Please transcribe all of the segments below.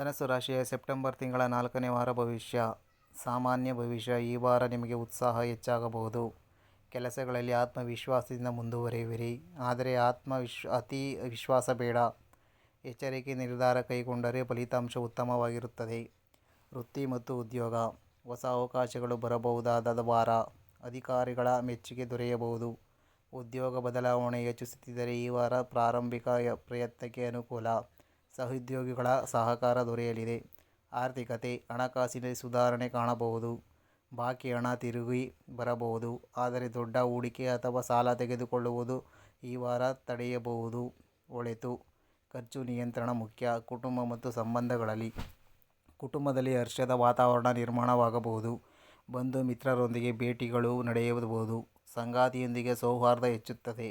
ಧನಸ್ಸು ರಾಶಿಯ ಸೆಪ್ಟೆಂಬರ್ ತಿಂಗಳ 4ನೇ ವಾರ ಭವಿಷ್ಯ. ಸಾಮಾನ್ಯ ಭವಿಷ್ಯ. ಈ ವಾರ ನಿಮಗೆ ಉತ್ಸಾಹ ಹೆಚ್ಚಾಗಬಹುದು. ಕೆಲಸಗಳಲ್ಲಿ ಆತ್ಮವಿಶ್ವಾಸದಿಂದ ಮುಂದುವರಿಯುವಿರಿ. ಆದರೆ ಅತಿ ವಿಶ್ವಾಸ ಬೇಡ. ಎಚ್ಚರಿಕೆ ನಿರ್ಧಾರ ಕೈಗೊಂಡರೆ ಫಲಿತಾಂಶ ಉತ್ತಮವಾಗಿರುತ್ತದೆ. ವೃತ್ತಿ ಮತ್ತು ಉದ್ಯೋಗ. ಹೊಸ ಅವಕಾಶಗಳು ಬರಬಹುದಾದ ವಾರ. ಅಧಿಕಾರಿಗಳ ಮೆಚ್ಚುಗೆ ದೊರೆಯಬಹುದು. ಉದ್ಯೋಗ ಬದಲಾವಣೆ ಯೋಚಿಸುತ್ತಿದ್ದರೆ ಈ ವಾರ ಪ್ರಾರಂಭಿಕ ಪ್ರಯತ್ನಕ್ಕೆ ಅನುಕೂಲ. ಸಹೋದ್ಯೋಗಿಗಳ ಸಹಕಾರ ದೊರೆಯಲಿದೆ. ಆರ್ಥಿಕತೆ. ಹಣಕಾಸಿನಲ್ಲಿ ಸುಧಾರಣೆ ಕಾಣಬಹುದು. ಬಾಕಿ ಹಣ ತಿರುಗಿ ಬರಬಹುದು. ಆದರೆ ದೊಡ್ಡ ಹೂಡಿಕೆ ಅಥವಾ ಸಾಲ ತೆಗೆದುಕೊಳ್ಳುವುದು ಈ ವಾರ ತಡೆಯಬಹುದು. ಒಳಿತು. ಖರ್ಚು ನಿಯಂತ್ರಣ ಮುಖ್ಯ. ಕುಟುಂಬ ಮತ್ತು ಸಂಬಂಧಗಳಲ್ಲಿ. ಕುಟುಂಬದಲ್ಲಿ ಹರ್ಷದ ವಾತಾವರಣ ನಿರ್ಮಾಣವಾಗಬಹುದು. ಬಂಧು ಮಿತ್ರರೊಂದಿಗೆ ಭೇಟಿಗಳು ನಡೆಯಬಹುದು. ಸಂಗಾತಿಯೊಂದಿಗೆ ಸೌಹಾರ್ದ ಹೆಚ್ಚುತ್ತದೆ.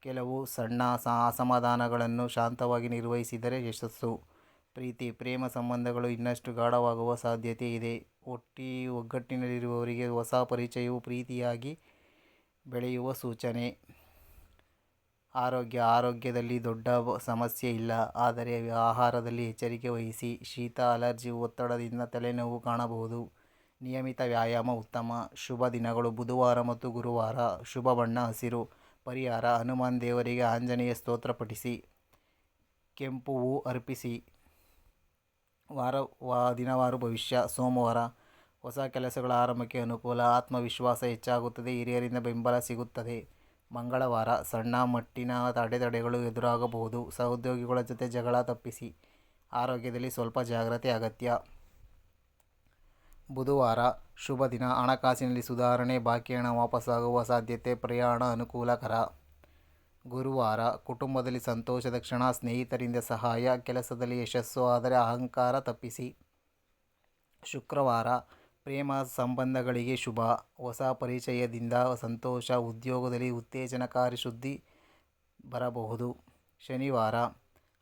ಕೆಲವು ಸಣ್ಣ ಅಸಮಾಧಾನಗಳನ್ನು ಶಾಂತವಾಗಿ ನಿರ್ವಹಿಸಿದರೆ ಯಶಸ್ಸು. ಪ್ರೀತಿ. ಪ್ರೇಮ ಸಂಬಂಧಗಳು ಇನ್ನಷ್ಟು ಗಾಢವಾಗುವ ಸಾಧ್ಯತೆ ಇದೆ. ಒಗ್ಗಟ್ಟಿನಲ್ಲಿರುವವರಿಗೆ ಹೊಸ ಪರಿಚಯವು ಪ್ರೀತಿಯಾಗಿ ಬೆಳೆಯುವ ಸೂಚನೆ. ಆರೋಗ್ಯ. ಆರೋಗ್ಯದಲ್ಲಿ ದೊಡ್ಡ ಸಮಸ್ಯೆ ಇಲ್ಲ. ಆದರೆ ಆಹಾರದಲ್ಲಿ ಎಚ್ಚರಿಕೆ ವಹಿಸಿ. ಶೀತ, ಅಲರ್ಜಿ, ಒತ್ತಡದಿಂದ ತಲೆನೋವು ಕಾಣಬಹುದು. ನಿಯಮಿತ ವ್ಯಾಯಾಮ ಉತ್ತಮ. ಶುಭ ದಿನಗಳು ಬುಧವಾರ ಮತ್ತು ಗುರುವಾರ. ಶುಭ ಬಣ್ಣ ಹಸಿರು. ಪರಿಹಾರ. ಹನುಮಾನ್ ದೇವರಿಗೆ ಆಂಜನೇಯ ಸ್ತೋತ್ರ ಪಠಿಸಿ. ಕೆಂಪು ಹೂ ಅರ್ಪಿಸಿ. ದಿನವಾರು ಭವಿಷ್ಯ. ಸೋಮವಾರ. ಹೊಸ ಕೆಲಸಗಳ ಆರಂಭಕ್ಕೆ ಅನುಕೂಲ. ಆತ್ಮವಿಶ್ವಾಸ ಹೆಚ್ಚಾಗುತ್ತದೆ. ಹಿರಿಯರಿಂದ ಬೆಂಬಲ ಸಿಗುತ್ತದೆ. ಮಂಗಳವಾರ. ಸಣ್ಣ ಮಟ್ಟಿನ ಅಡೆತಡೆಗಳು ಎದುರಾಗಬಹುದು. ಸಹೋದ್ಯೋಗಿಗಳ ಜೊತೆ ಜಗಳ ತಪ್ಪಿಸಿ. ಆರೋಗ್ಯದಲ್ಲಿ ಸ್ವಲ್ಪ ಜಾಗ್ರತೆ ಅಗತ್ಯ. ಬುಧವಾರ. ಶುಭ ದಿನ. ಹಣಕಾಸಿನಲ್ಲಿ ಸುಧಾರಣೆ. ಬಾಕಿ ಹಣ ವಾಪಸ್ಸಾಗುವ ಸಾಧ್ಯತೆ. ಪ್ರಯಾಣ ಅನುಕೂಲಕರ. ಗುರುವಾರ. ಕುಟುಂಬದಲ್ಲಿ ಸಂತೋಷದ ಕ್ಷಣ. ಸ್ನೇಹಿತರಿಂದ ಸಹಾಯ. ಕೆಲಸದಲ್ಲಿ ಯಶಸ್ಸು. ಆದರೆ ಅಹಂಕಾರ ತಪ್ಪಿಸಿ. ಶುಕ್ರವಾರ. ಪ್ರೇಮ ಸಂಬಂಧಗಳಿಗೆ ಶುಭ. ಹೊಸ ಪರಿಚಯದಿಂದ ಸಂತೋಷ. ಉದ್ಯೋಗದಲ್ಲಿ ಉತ್ತೇಜನಕಾರಿ ಸುದ್ದಿ ಬರಬಹುದು. ಶನಿವಾರ.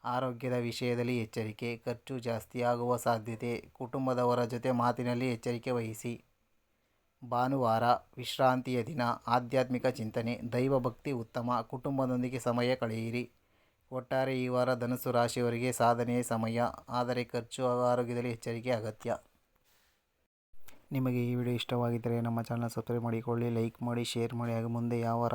ಆರೋಗ್ಯದ ವಿಷಯದಲ್ಲಿ ಎಚ್ಚರಿಕೆ. ಖರ್ಚು ಜಾಸ್ತಿಯಾಗುವ ಸಾಧ್ಯತೆ. ಕುಟುಂಬದವರ ಜೊತೆ ಮಾತಿನಲ್ಲಿ ಎಚ್ಚರಿಕೆ ವಹಿಸಿ. ಭಾನುವಾರ. ವಿಶ್ರಾಂತಿಯ ದಿನ. ಆಧ್ಯಾತ್ಮಿಕ ಚಿಂತನೆ. ದೈವ ಭಕ್ತಿ ಉತ್ತಮ. ಕುಟುಂಬದೊಂದಿಗೆ ಸಮಯ ಕಳೆಯಿರಿ. ಒಟ್ಟಾರೆ ಈ ವಾರ ಧನಸ್ಸು ರಾಶಿಯವರಿಗೆ ಸಾಧನೆಯ ಸಮಯ. ಆದರೆ ಖರ್ಚು ಹಾಗೂ ಆರೋಗ್ಯದಲ್ಲಿ ಎಚ್ಚರಿಕೆ ಅಗತ್ಯ. ನಿಮಗೆ ಈ ವಿಡಿಯೋ ಇಷ್ಟವಾಗಿದ್ದರೆ ನಮ್ಮ ಚಾನಲ್ ಸಬ್ಸ್ಕ್ರೈಬ್ ಮಾಡಿಕೊಳ್ಳಿ, ಲೈಕ್ ಮಾಡಿ, ಶೇರ್ ಮಾಡಿ ಹಾಗೂ ಮುಂದೆ ಯಾವ